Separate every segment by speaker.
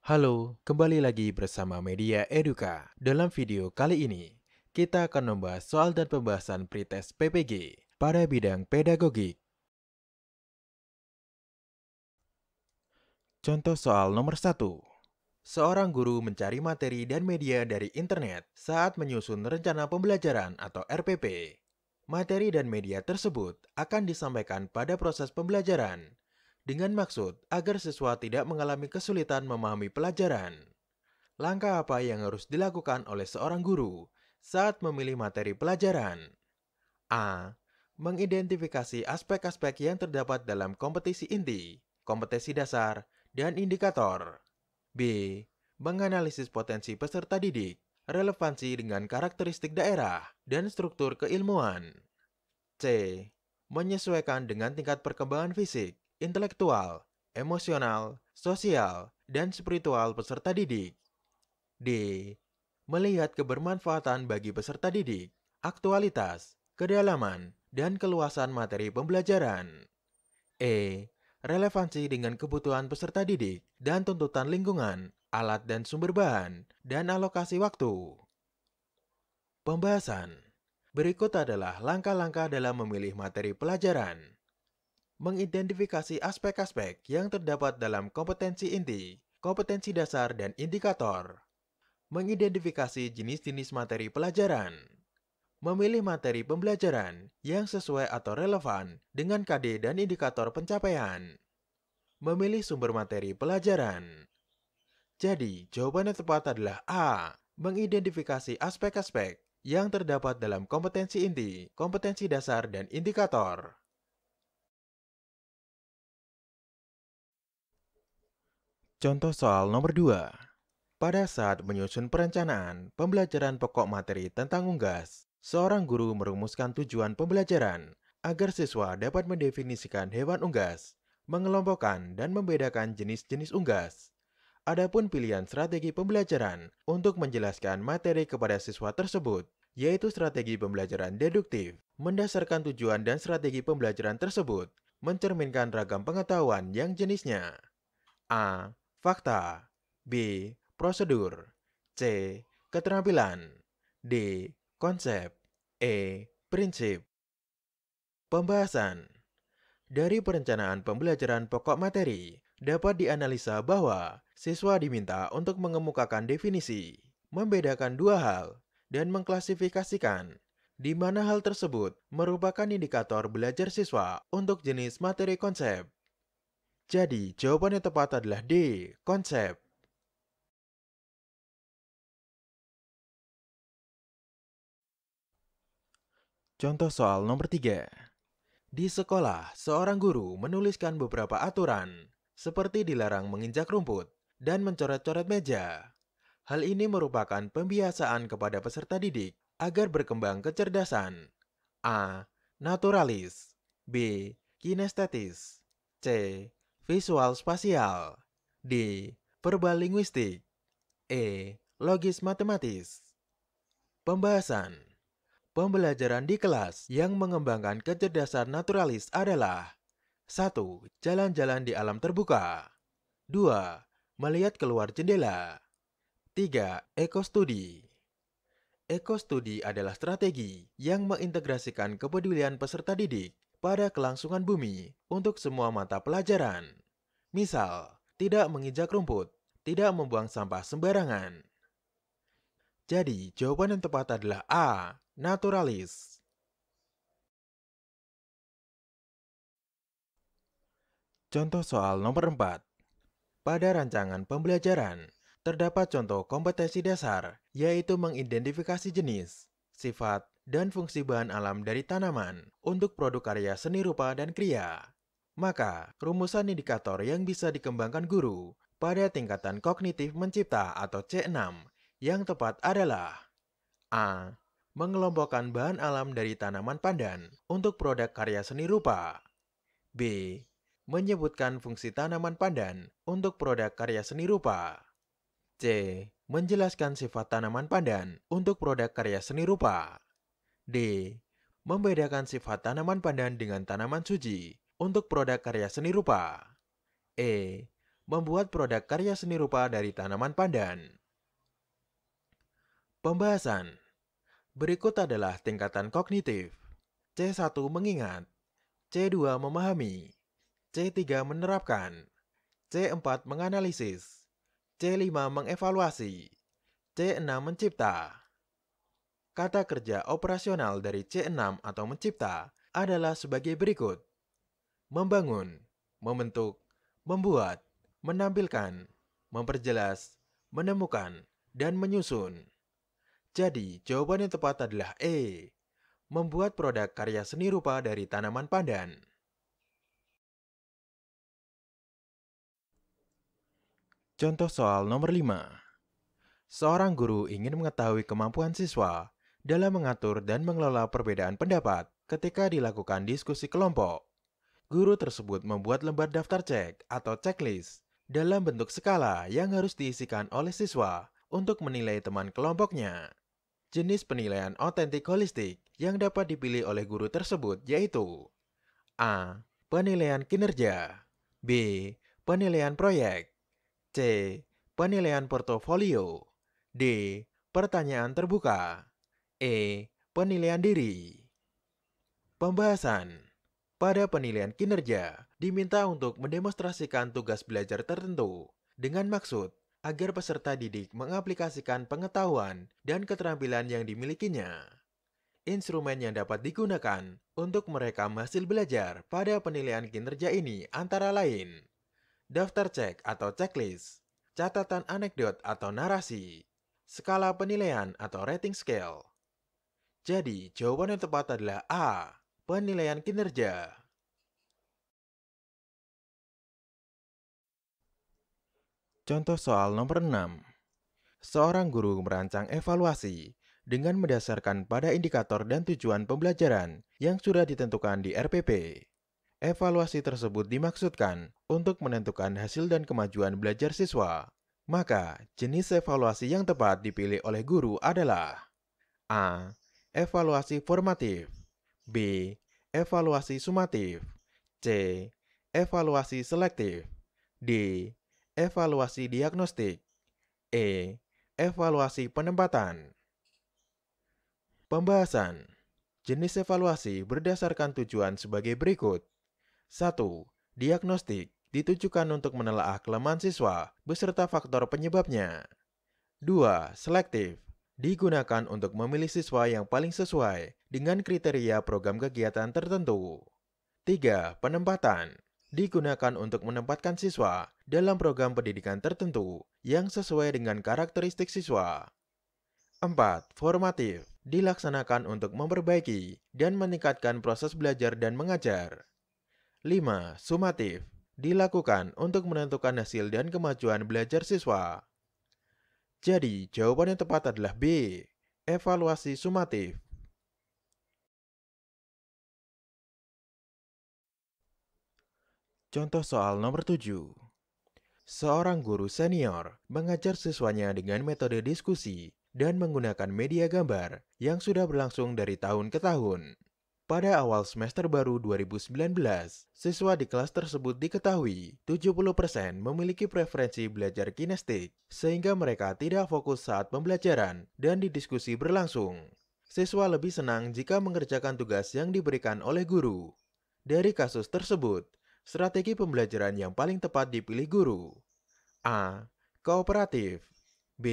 Speaker 1: Halo, kembali lagi bersama Media Eduka. Dalam video kali ini, kita akan membahas soal dan pembahasan pretest PPG pada bidang pedagogik. Contoh soal nomor 1. Seorang guru mencari materi dan media dari internet saat menyusun rencana pembelajaran atau RPP. Materi dan media tersebut akan disampaikan pada proses pembelajaran dengan maksud agar siswa tidak mengalami kesulitan memahami pelajaran. Langkah apa yang harus dilakukan oleh seorang guru saat memilih materi pelajaran? A. Mengidentifikasi aspek-aspek yang terdapat dalam kompetisi inti, kompetensi dasar, dan indikator. B. Menganalisis potensi peserta didik, relevansi dengan karakteristik daerah, dan struktur keilmuan. C. Menyesuaikan dengan tingkat perkembangan fisik, intelektual, emosional, sosial, dan spiritual peserta didik. D. Melihat kebermanfaatan bagi peserta didik, aktualitas, kedalaman, dan keluasan materi pembelajaran. E. Relevansi dengan kebutuhan peserta didik dan tuntutan lingkungan, alat dan sumber bahan, dan alokasi waktu. Pembahasan. Berikut adalah langkah-langkah dalam memilih materi pelajaran. Mengidentifikasi aspek-aspek yang terdapat dalam kompetensi inti, kompetensi dasar, dan indikator. Mengidentifikasi jenis-jenis materi pelajaran. Memilih materi pembelajaran yang sesuai atau relevan dengan KD dan indikator pencapaian. Memilih sumber materi pelajaran. Jadi, jawaban yang tepat adalah A. Mengidentifikasi aspek-aspek yang terdapat dalam kompetensi inti, kompetensi dasar, dan indikator. Contoh soal nomor 2. Pada saat menyusun perencanaan pembelajaran pokok materi tentang unggas, seorang guru merumuskan tujuan pembelajaran agar siswa dapat mendefinisikan hewan unggas, mengelompokkan dan membedakan jenis-jenis unggas. Adapun pilihan strategi pembelajaran untuk menjelaskan materi kepada siswa tersebut, yaitu strategi pembelajaran deduktif, mendasarkan tujuan dan strategi pembelajaran tersebut, mencerminkan ragam pengetahuan yang jenisnya. A. Fakta. B. Prosedur. C. Keterampilan. D. Konsep. E. Prinsip. Pembahasan. Dari perencanaan pembelajaran pokok materi, dapat dianalisa bahwa siswa diminta untuk mengemukakan definisi, membedakan dua hal, dan mengklasifikasikan, di mana hal tersebut merupakan indikator belajar siswa untuk jenis materi konsep. Jadi, jawaban yang tepat adalah D. Konsep. Contoh soal nomor 3. Di sekolah, seorang guru menuliskan beberapa aturan, seperti dilarang menginjak rumput dan mencoret-coret meja. Hal ini merupakan pembiasaan kepada peserta didik agar berkembang kecerdasan. A. Naturalis. B. Kinestetis. C. Visual spasial. D. Verbal linguistik. E. Logis matematis. Pembahasan. Pembelajaran di kelas yang mengembangkan kecerdasan naturalis adalah 1. Jalan-jalan di alam terbuka. 2. Melihat keluar jendela. 3. Ekostudi. Ekostudi adalah strategi yang mengintegrasikan kepedulian peserta didik pada kelangsungan bumi untuk semua mata pelajaran. Misal, tidak menginjak rumput, tidak membuang sampah sembarangan. Jadi, jawaban yang tepat adalah A. Naturalis. Contoh soal nomor 4. Pada rancangan pembelajaran, terdapat contoh kompetensi dasar, yaitu mengidentifikasi jenis, sifat, dan fungsi bahan alam dari tanaman untuk produk karya seni rupa dan kriya. Maka, rumusan indikator yang bisa dikembangkan guru pada tingkatan kognitif mencipta atau C6 yang tepat adalah A. Mengelompokkan bahan alam dari tanaman pandan untuk produk karya seni rupa. B. Menyebutkan fungsi tanaman pandan untuk produk karya seni rupa. C. Menjelaskan sifat tanaman pandan untuk produk karya seni rupa. D. Membedakan sifat tanaman pandan dengan tanaman suji untuk produk karya seni rupa. E. Membuat produk karya seni rupa dari tanaman pandan. Pembahasan. Berikut adalah tingkatan kognitif. C1 mengingat, C2 memahami, C3 menerapkan, C4 menganalisis, C5 mengevaluasi, C6 mencipta. Kata kerja operasional dari C6 atau mencipta adalah sebagai berikut. Membangun, membentuk, membuat, menampilkan, memperjelas, menemukan, dan menyusun. Jadi, jawaban yang tepat adalah E. Membuat produk karya seni rupa dari tanaman pandan. Contoh soal nomor 5. Seorang guru ingin mengetahui kemampuan siswa dalam mengatur dan mengelola perbedaan pendapat ketika dilakukan diskusi kelompok. Guru tersebut membuat lembar daftar cek atau checklist dalam bentuk skala yang harus diisikan oleh siswa untuk menilai teman kelompoknya. Jenis penilaian otentik holistik yang dapat dipilih oleh guru tersebut yaitu A. Penilaian kinerja, B. Penilaian proyek, C. Penilaian portofolio, D. Pertanyaan terbuka, E. Penilaian diri. Pembahasan. Pada penilaian kinerja, diminta untuk mendemonstrasikan tugas belajar tertentu dengan maksud agar peserta didik mengaplikasikan pengetahuan dan keterampilan yang dimilikinya. Instrumen yang dapat digunakan untuk merekam hasil belajar pada penilaian kinerja ini antara lain daftar cek atau checklist, catatan anekdot atau narasi, skala penilaian atau rating scale. Jadi, jawaban yang tepat adalah A. Penilaian kinerja. Contoh soal nomor 6. Seorang guru merancang evaluasi dengan mendasarkan pada indikator dan tujuan pembelajaran yang sudah ditentukan di RPP. Evaluasi tersebut dimaksudkan untuk menentukan hasil dan kemajuan belajar siswa. Maka, jenis evaluasi yang tepat dipilih oleh guru adalah A. Evaluasi formatif, B. Evaluasi sumatif, C. Evaluasi selektif, D. Evaluasi diagnostik, E. Evaluasi penempatan. Pembahasan. Jenis evaluasi berdasarkan tujuan sebagai berikut. 1. Diagnostik ditujukan untuk menelaah kelemahan siswa beserta faktor penyebabnya. 2. Selektif digunakan untuk memilih siswa yang paling sesuai dengan kriteria program kegiatan tertentu. 3. Penempatan digunakan untuk menempatkan siswa dalam program pendidikan tertentu yang sesuai dengan karakteristik siswa. 4. Formatif dilaksanakan untuk memperbaiki dan meningkatkan proses belajar dan mengajar. 5. Sumatif dilakukan untuk menentukan hasil dan kemajuan belajar siswa. Jadi, jawaban yang tepat adalah B. Evaluasi sumatif. Contoh soal nomor 7. Seorang guru senior mengajar siswanya dengan metode diskusi dan menggunakan media gambar yang sudah berlangsung dari tahun ke tahun. Pada awal semester baru 2019, siswa di kelas tersebut diketahui 70% memiliki preferensi belajar kinestik, sehingga mereka tidak fokus saat pembelajaran dan di diskusi berlangsung. Siswa lebih senang jika mengerjakan tugas yang diberikan oleh guru. Dari kasus tersebut, strategi pembelajaran yang paling tepat dipilih guru. A. Kooperatif, B.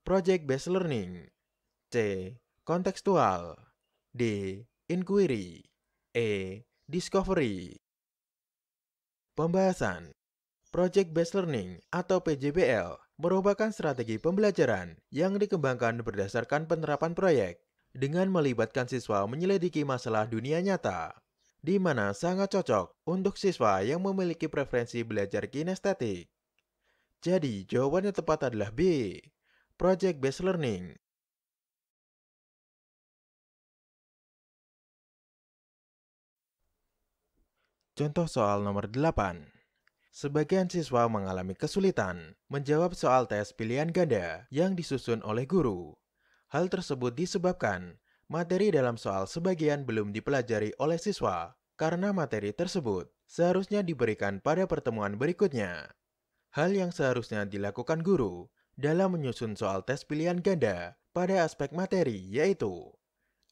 Speaker 1: Project-based learning, C. Kontekstual, D. Inquiry, E. Discovery. Pembahasan. Project-based learning atau PJBL merupakan strategi pembelajaran yang dikembangkan berdasarkan penerapan proyek dengan melibatkan siswa menyelidiki masalah dunia nyata, di mana sangat cocok untuk siswa yang memiliki preferensi belajar kinestetik. Jadi, jawaban yang tepat adalah B. Project-based learning. Contoh soal nomor 8. Sebagian siswa mengalami kesulitan menjawab soal tes pilihan ganda yang disusun oleh guru. Hal tersebut disebabkan materi dalam soal sebagian belum dipelajari oleh siswa karena materi tersebut seharusnya diberikan pada pertemuan berikutnya. Hal yang seharusnya dilakukan guru dalam menyusun soal tes pilihan ganda pada aspek materi yaitu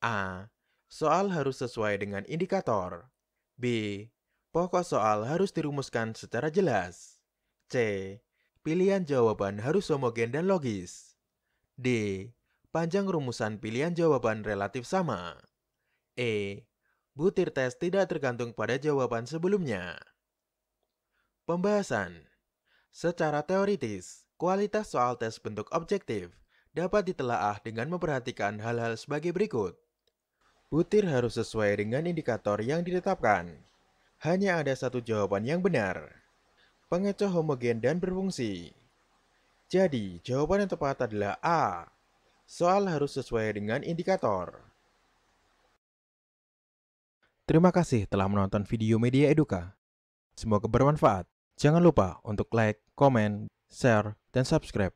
Speaker 1: A. Soal harus sesuai dengan indikator. B. Pokok soal harus dirumuskan secara jelas. C. Pilihan jawaban harus homogen dan logis. D. Panjang rumusan pilihan jawaban relatif sama. E. Butir tes tidak tergantung pada jawaban sebelumnya. Pembahasan. Secara teoritis, kualitas soal tes bentuk objektif dapat ditelaah dengan memperhatikan hal-hal sebagai berikut. Butir harus sesuai dengan indikator yang ditetapkan. Hanya ada satu jawaban yang benar. Pengecoh homogen dan berfungsi. Jadi, jawaban yang tepat adalah A. Soal harus sesuai dengan indikator. Terima kasih telah menonton video Media Eduka. Semoga bermanfaat. Jangan lupa untuk like, komen, share, dan subscribe.